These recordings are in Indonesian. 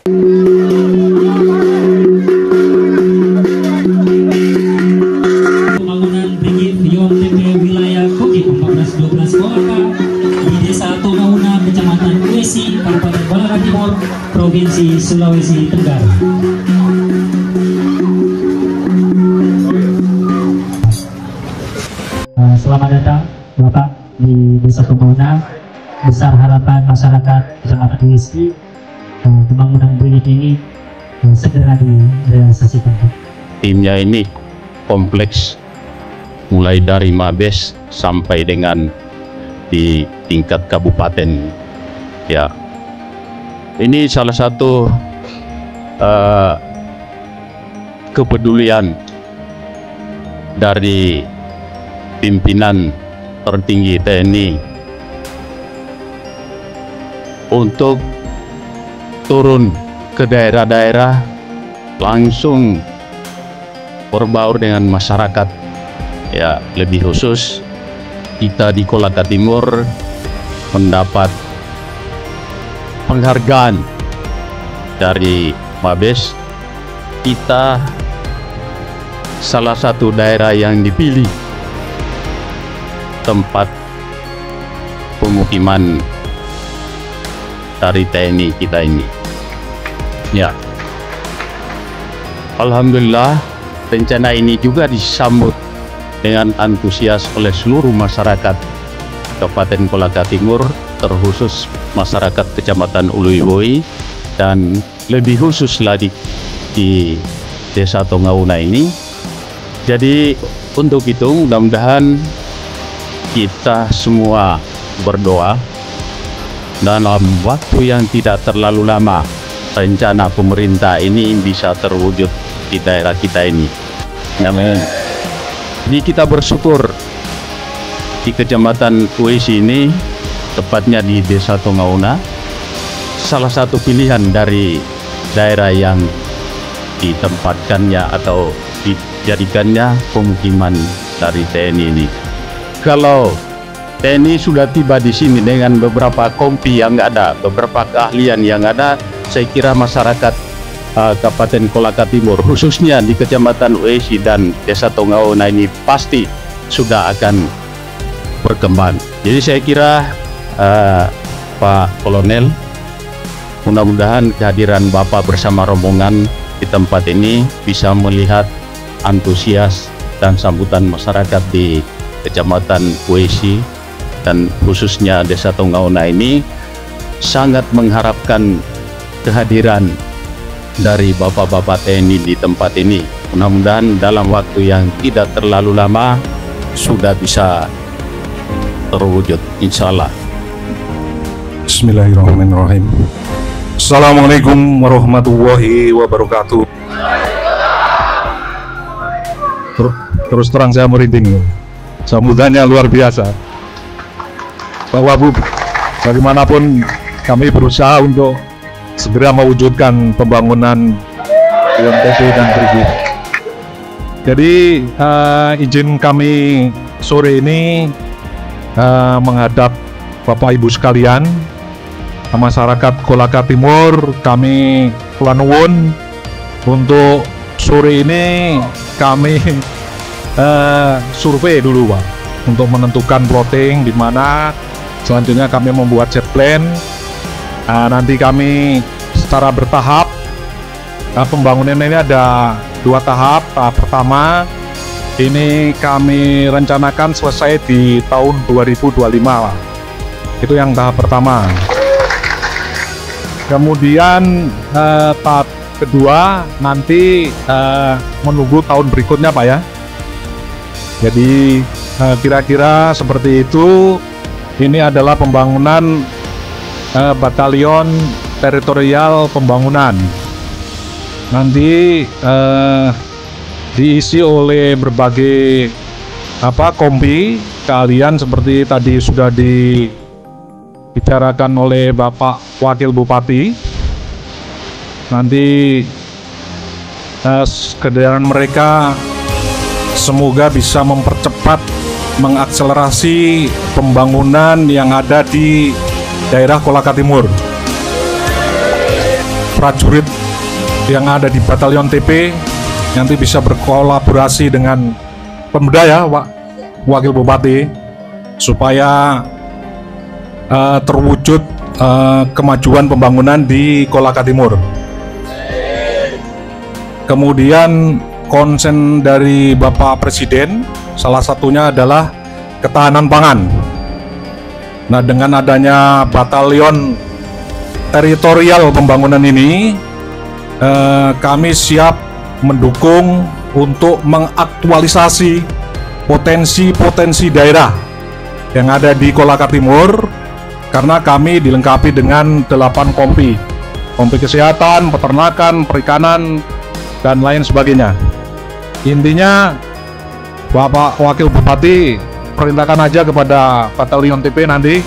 Pembangunan Brigit Rion TP wilayah Kogi 1412 Kolaka di Desa Togauna, Kecamatan Uesi, Kabupaten Kolaka Timur, Provinsi Sulawesi Tenggara. Selamat datang Bapak di Desa Togauna. Besar harapan masyarakat Kecamatan Uesi pembangunan Brigit ini segera direalisasikan. Timnya ini kompleks, mulai dari Mabes sampai dengan di tingkat kabupaten. Ya, ini salah satu kepedulian dari pimpinan tertinggi TNI untuk turun ke daerah-daerah, langsung berbaur dengan masyarakat. Ya, lebih khusus kita di Kolaka Timur mendapat penghargaan dari Mabes. Kita salah satu daerah yang dipilih tempat pemukiman dari TNI kita ini. Ya, alhamdulillah rencana ini juga disambut dengan antusias oleh seluruh masyarakat Kabupaten Kolaka Timur, terkhusus masyarakat Kecamatan Uluiwoi, dan lebih khusus lagi di Desa Togauna ini. Jadi untuk itu mudah-mudahan kita semua berdoa dalam waktu yang tidak terlalu lama rencana pemerintah ini bisa terwujud di daerah kita ini. Amin. Jadi kita bersyukur di Kecamatan Uesi ini, tepatnya di Desa Togauna, salah satu pilihan dari daerah yang ditempatkannya atau dijadikannya pemukiman dari TNI ini. Kalau TNI sudah tiba di sini dengan beberapa kompi yang ada, beberapa keahlian yang ada, saya kira masyarakat Kabupaten Kolaka Timur, khususnya di Kecamatan Uesi dan Desa Togauna ini pasti sudah akan berkembang. Jadi saya kira Pak Kolonel, mudah-mudahan kehadiran Bapak bersama rombongan di tempat ini bisa melihat antusias dan sambutan masyarakat di Kecamatan Uesi dan khususnya Desa Togauna ini, sangat mengharapkan kehadiran dari bapak-bapak TNI di tempat ini. Mudah-mudahan dalam waktu yang tidak terlalu lama sudah bisa terwujud, insya Allah. Bismillahirrahmanirrahim. Assalamualaikum warahmatullahi wabarakatuh. Terus terang saya merinding, sambutannya luar biasa. Bapak Bu, bagaimanapun kami berusaha untuk segera mewujudkan pembangunan IONTP dan Brigit. Jadi izin kami sore ini menghadap Bapak Ibu sekalian, masyarakat Kolaka Timur, kami kula nuwun untuk sore ini kami survei dulu Pak, untuk menentukan plotting di mana. Selanjutnya kami membuat set plan. Nanti kami secara bertahap, pembangunan ini ada 2 tahap. Tahap pertama ini kami rencanakan selesai di tahun 2025 Pak. Itu yang tahap pertama. Kemudian tahap kedua nanti menunggu tahun berikutnya Pak ya. Jadi kira-kira seperti itu. Ini adalah pembangunan batalion teritorial pembangunan. Nanti diisi oleh berbagai kompi keahlian seperti tadi sudah dibicarakan oleh Bapak Wakil Bupati. Nanti kehadiran mereka semoga bisa mempercepat, mengakselerasi pembangunan yang ada di daerah Kolaka Timur. prajurit yang ada di Batalion TP nanti bisa berkolaborasi dengan Pemda ya, Pak Wakil Bupati, supaya terwujud kemajuan pembangunan di Kolaka Timur. Kemudian konsen dari Bapak Presiden salah satunya adalah ketahanan pangan. Nah, dengan adanya batalion teritorial pembangunan ini, kami siap mendukung untuk mengaktualisasi potensi-potensi daerah yang ada di Kolaka Timur, karena kami dilengkapi dengan 8 kompi kesehatan, peternakan, perikanan, dan lain sebagainya. Intinya, Bapak Wakil Bupati perintahkan aja kepada Batalion TP nanti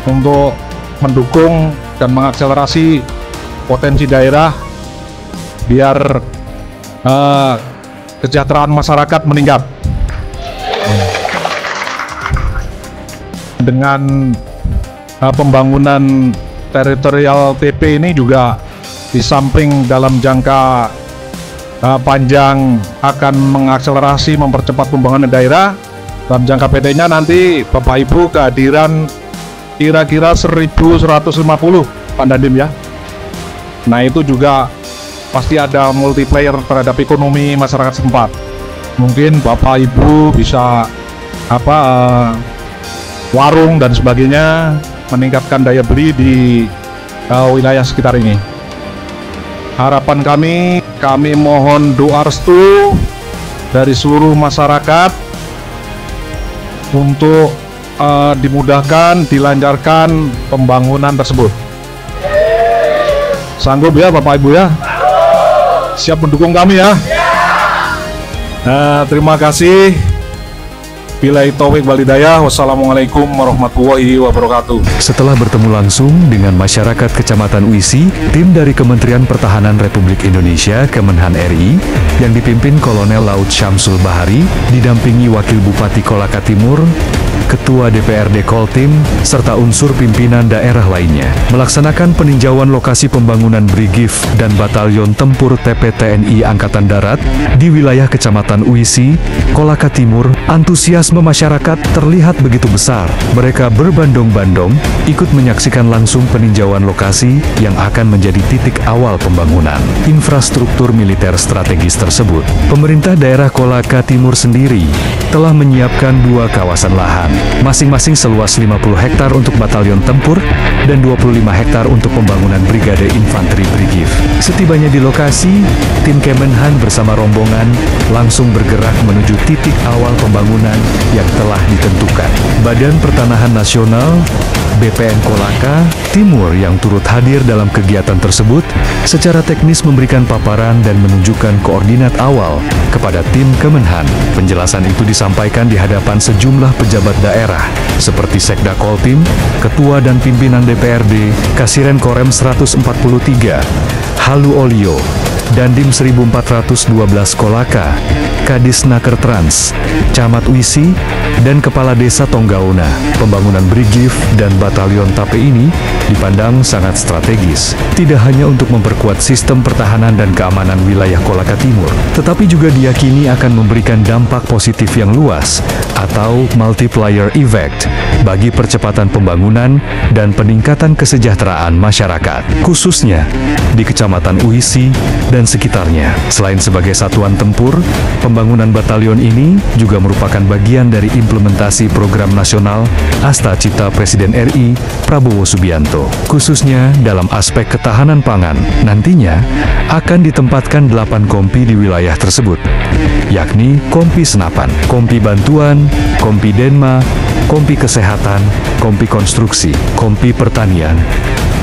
untuk mendukung dan mengakselerasi potensi daerah biar kesejahteraan masyarakat meningkat. Dengan pembangunan teritorial TP ini juga di samping dalam jangka panjang akan mengakselerasi mempercepat pembangunan daerah, dalam jangka pendeknya nanti Bapak Ibu kehadiran kira-kira 1.150 Pak Dandim ya. Nah, itu juga pasti ada multiplier terhadap ekonomi masyarakat setempat. Mungkin Bapak Ibu bisa warung dan sebagainya, meningkatkan daya beli di wilayah sekitar ini. Harapan kami mohon doa restu dari seluruh masyarakat untuk dimudahkan, dilancarkan pembangunan tersebut. Sanggup ya Bapak Ibu ya? Siap mendukung kami ya? Terima kasih. Billahi taufiq wal hidayah. Wassalamualaikum warahmatullahi wabarakatuh. Setelah bertemu langsung dengan masyarakat Kecamatan Uisi, tim dari Kementerian Pertahanan Republik Indonesia Kemenhan RI yang dipimpin Kolonel Laut Syamsul Bahari didampingi Wakil Bupati Kolaka Timur, Ketua DPRD Koltim, serta unsur pimpinan daerah lainnya melaksanakan peninjauan lokasi pembangunan Brigif dan Batalion Tempur TP TNI Angkatan Darat di wilayah Kecamatan Uisi, Kolaka Timur. Antusiasme masyarakat terlihat begitu besar. Mereka berbondong-bondong ikut menyaksikan langsung peninjauan lokasi yang akan menjadi titik awal pembangunan infrastruktur militer strategis tersebut. Pemerintah daerah Kolaka Timur sendiri telah menyiapkan 2 kawasan lahan, masing-masing seluas 50 hektar untuk Batalion Tempur dan 25 hektar untuk pembangunan Brigade Infanteri Brigif. Setibanya di lokasi, tim Kemenhan bersama rombongan langsung bergerak menuju titik awal pembangunan yang telah ditentukan. Badan Pertanahan Nasional BPN Kolaka Timur yang turut hadir dalam kegiatan tersebut secara teknis memberikan paparan dan menunjukkan koordinat awal kepada tim Kemenhan. Penjelasan itu disampaikan di hadapan sejumlah pejabat daerah seperti Sekda Koltim, Ketua dan Pimpinan DPRD, Kasiren Korem 143, Halu Olio, Dandim 1412 Kolaka, Kadis Naker Trans, Camat Uisi, dan Kepala Desa Tonggauna. Pembangunan Brigif dan Batalion TAP ini dipandang sangat strategis, tidak hanya untuk memperkuat sistem pertahanan dan keamanan wilayah Kolaka Timur, tetapi juga diyakini akan memberikan dampak positif yang luas atau multiplier effect bagi percepatan pembangunan dan peningkatan kesejahteraan masyarakat, khususnya di Kecamatan Uisi dan sekitarnya. Selain sebagai satuan tempur, pembangunan batalion ini juga merupakan bagian dari implementasi program nasional Asta Cita Presiden RI Prabowo Subianto. Khususnya dalam aspek ketahanan pangan, nantinya akan ditempatkan 8 kompi di wilayah tersebut, yakni Kompi Senapan, Kompi Bantuan, Kompi Denma, Kompi Kesehatan, Kompi Konstruksi, Kompi Pertanian,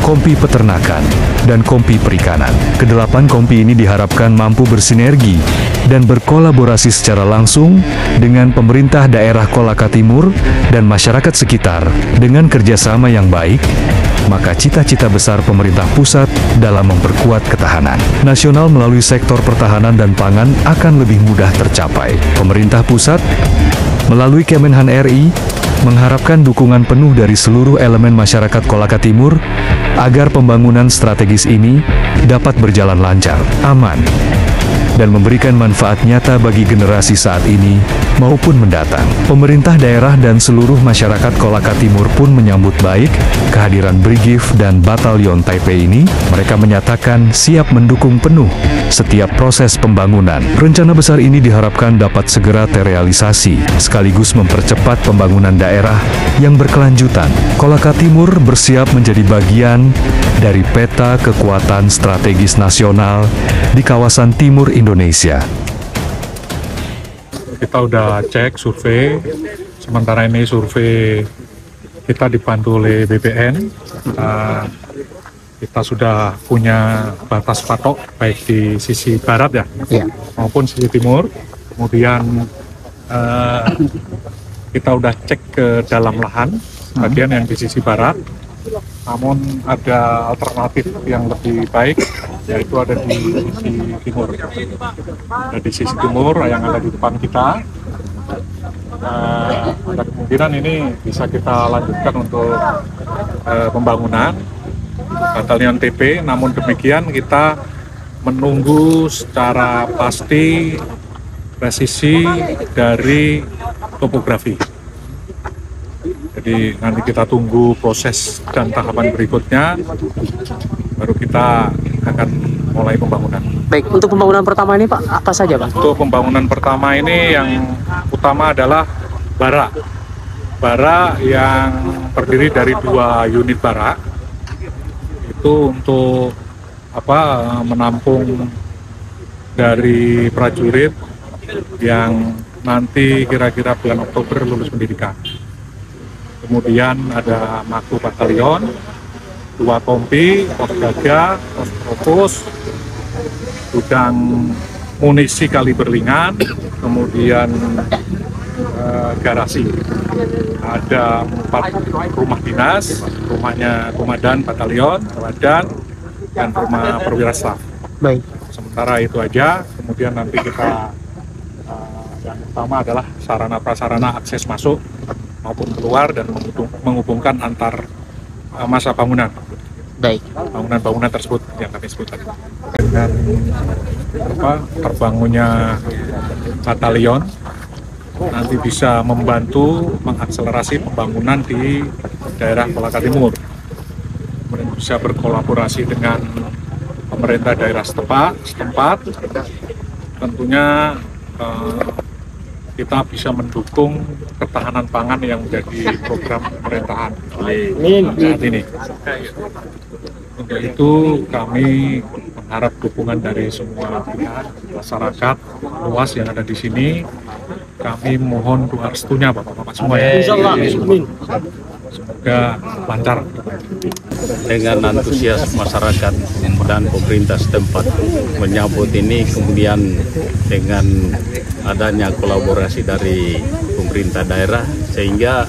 Kompi Peternakan, dan Kompi Perikanan. Kedelapan kompi ini diharapkan mampu bersinergi dan berkolaborasi secara langsung dengan pemerintah daerah Kolaka Timur dan masyarakat sekitar. Dengan kerjasama yang baik, maka cita-cita besar pemerintah pusat dalam memperkuat ketahanan nasional melalui sektor pertahanan dan pangan akan lebih mudah tercapai. Pemerintah pusat melalui Kemenhan RI mengharapkan dukungan penuh dari seluruh elemen masyarakat Kolaka Timur agar pembangunan strategis ini dapat berjalan lancar, aman, dan memberikan manfaat nyata bagi generasi saat ini maupun mendatang. Pemerintah daerah dan seluruh masyarakat Kolaka Timur pun menyambut baik kehadiran Brigif dan Batalion Taipei ini. Mereka menyatakan siap mendukung penuh setiap proses pembangunan. Rencana besar ini diharapkan dapat segera terrealisasi, sekaligus mempercepat pembangunan daerah yang berkelanjutan. Kolaka Timur bersiap menjadi bagian dari peta kekuatan strategis nasional di kawasan timur Indonesia. Kita udah cek survei, sementara ini survei kita dibantu oleh BPN. Kita sudah punya batas patok baik di sisi barat maupun sisi timur. Kemudian kita udah cek ke dalam lahan bagian yang di sisi barat. Namun ada alternatif yang lebih baik, yaitu ada di sisi timur. Ada di sisi timur yang ada di depan kita. Ada kemungkinan ini bisa kita lanjutkan untuk pembangunan Batalion TP. Namun demikian kita menunggu secara pasti presisi dari topografi. Jadi nanti kita tunggu proses dan tahapan berikutnya, baru kita akan mulai pembangunan. Baik, untuk pembangunan pertama ini Pak, apa saja Pak? Untuk pembangunan pertama ini yang utama adalah bara. Bara yang terdiri dari 2 unit bara. Itu untuk menampung dari prajurit yang nanti kira-kira bulan Oktober lulus pendidikan. Kemudian ada Mako Batalion, 2 kompi, pos gagah, pos propus, gudang munisi kaliber ringan, kemudian garasi. Ada 4 rumah dinas, rumahnya komandan batalion, komandan, dan rumah perwira staf. Baik. Sementara itu aja, kemudian nanti kita yang utama adalah sarana prasarana akses masuk maupun keluar dan menghubungkan antar masa bangunan. Baik. Bangunan-bangunan tersebut yang kami sebut tadi. Dengan terbangunnya batalion nanti bisa membantu mengakselerasi pembangunan di daerah Kolaka Timur. Kemudian bisa berkolaborasi dengan pemerintah daerah setempat. Tentunya kita bisa mendukung ketahanan pangan yang menjadi program pemerintahan saat ini. Untuk itu kami mengharap dukungan dari semua pihak, masyarakat luas yang ada di sini. Kami mohon doa restunya Bapak-bapak semua ya. Semoga lancar. Dengan antusias masyarakat dan pemerintah setempat menyambut ini, kemudian dengan adanya kolaborasi dari pemerintah daerah, sehingga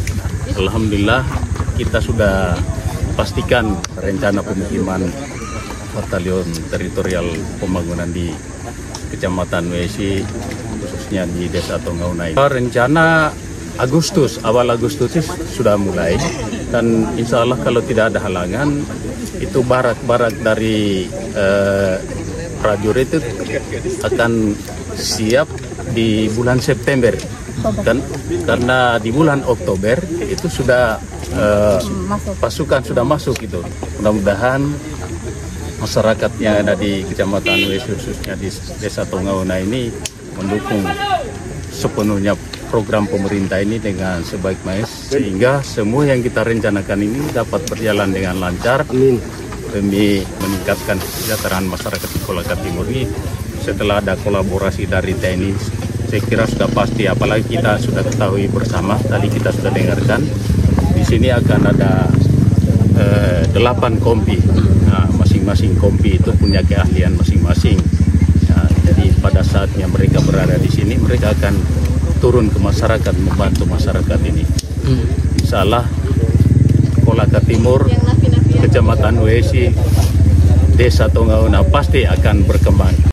alhamdulillah kita sudah pastikan rencana pemukiman Batalion Teritorial Pembangunan di Kecamatan Wesi, khususnya di Desa Tongaunai. Rencana awal Agustus sudah mulai, dan insya Allah kalau tidak ada halangan, itu barak-barak dari prajurit itu akan siap di bulan September. Dan karena di bulan Oktober itu sudah pasukan sudah masuk itu. Mudah-mudahan masyarakat yang ada di Kecamatan Wesi, khususnya di Desa Tongaunai ini, mendukung sepenuhnya program pemerintah ini dengan sebaik baik, sehingga semua yang kita rencanakan ini dapat berjalan dengan lancar demi meningkatkan kesejahteraan masyarakat di Kolaka Timur ini. Setelah ada kolaborasi dari TNI, saya kira sudah pasti, apalagi kita sudah ketahui bersama, tadi kita sudah dengarkan, di sini akan ada 8 kompi. Nah, masing-masing kompi itu punya keahlian masing-masing. Nah, jadi pada saatnya mereka berada di sini, mereka akan turun ke masyarakat, membantu masyarakat ini. Insya Allah Kolaka Timur, Kecamatan Wesi, Desa Tongaunai pasti akan berkembang.